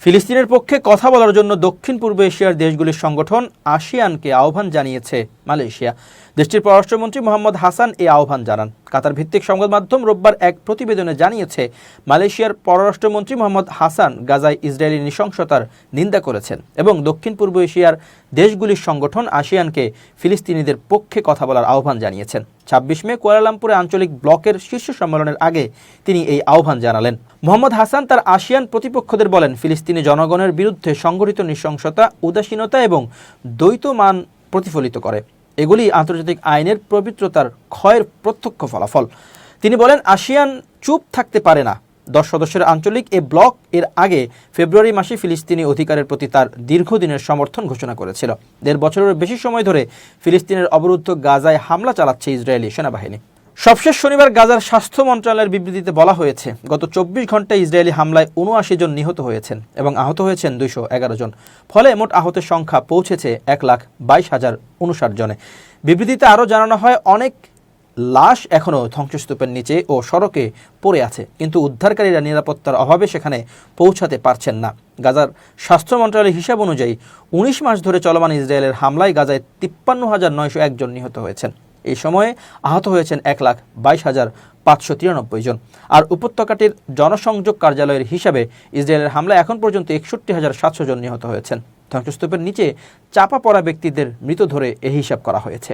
ফিলিস্তিনের পক্ষে কথা বলার জন্য দক্ষিণ পূর্ব এশিয়ার দেশগুলির সংগঠন আসিয়ানকে আহ্বান জানিয়েছে মালয়েশিয়া। দেশটির পররাষ্ট্রমন্ত্রী মোহাম্মদ হাসান এই আহ্বান জানান। কাতার ভিত্তিক সংবাদ মাধ্যম রোববার এক প্রতিবেদনে জানিয়েছে, মালয়েশিয়ার পররাষ্ট্রমন্ত্রী মোহাম্মদ হাসান গাজায় ইসরায়েলি নৃশংসতার নিন্দা করেছেন এবং দক্ষিণ পূর্ব এশিয়ার দেশগুলির সংগঠন আসিয়ানকে ফিলিস্তিনিদের পক্ষে কথা বলার আহ্বান জানিয়েছেন। ২৬ মে কুয়ালালামপুরে আঞ্চলিক ব্লকের শীর্ষ সম্মেলনের আগে তিনি এই আহ্বান জানালেন। মোহাম্মদ হাসান তার আসিয়ান প্রতিপক্ষদের বলেন, ফিলিস্তিনি জনগণের বিরুদ্ধে সংঘটিত নৃশংসতা, উদাসীনতা এবং দ্বৈত মান প্রতিফলিত করে। এগুলি আন্তর্জাতিক আইনের পবিত্রতার ক্ষয়ের প্রত্যক্ষ ফলাফল। তিনি বলেন, আসিয়ান চুপ থাকতে পারে না। 10 সদস্যের আঞ্চলিক এ ব্লক এর আগে ফেব্রুয়ারি মাসে ফিলিস্তিনি অধিকারের প্রতি তার দীর্ঘদিনের সমর্থন ঘোষণা করেছিল। 1.5 বছরের বেশি সময় ধরে ফিলিস্তিনের অবরুদ্ধ গাজায় হামলা চালাচ্ছে ইসরায়েলি সেনাবাহিনী। সবশেষ শনিবার গাজার স্বাস্থ্য মন্ত্রণালয়ের বিবৃতিতে বলা হয়েছে, গত 24 ঘন্টায় ইসরায়েলি হামলায় 79 জন নিহত হয়েছেন এবং আহত হয়েছেন 211 জন। ফলে মোট আহতের সংখ্যা পৌঁছেছে 1,22,059 জনে। বিবৃতিতে আরও জানানো হয়, অনেক লাশ এখনও ধ্বংসস্তূপের নিচে ও সড়কে পড়ে আছে, কিন্তু উদ্ধারকারীরা নিরাপত্তার অভাবে সেখানে পৌঁছাতে পারছেন না। গাজার স্বাস্থ্য মন্ত্রণালয়ের হিসাব অনুযায়ী 19 মাস ধরে চলমান ইসরায়েলের হামলায় গাজায় 53,901 জন নিহত হয়েছেন। এই সময়ে আহত হয়েছেন 1,22,593 জন। আর উপত্যকাটির জনসংযোগ কার্যালয়ের হিসাবে ইসরায়েলের হামলায় এখন পর্যন্ত 61,700 জন নিহত হয়েছেন। ধ্বংসস্তূপের নিচে চাপা পড়া ব্যক্তিদের মৃত ধরে এই হিসাব করা হয়েছে।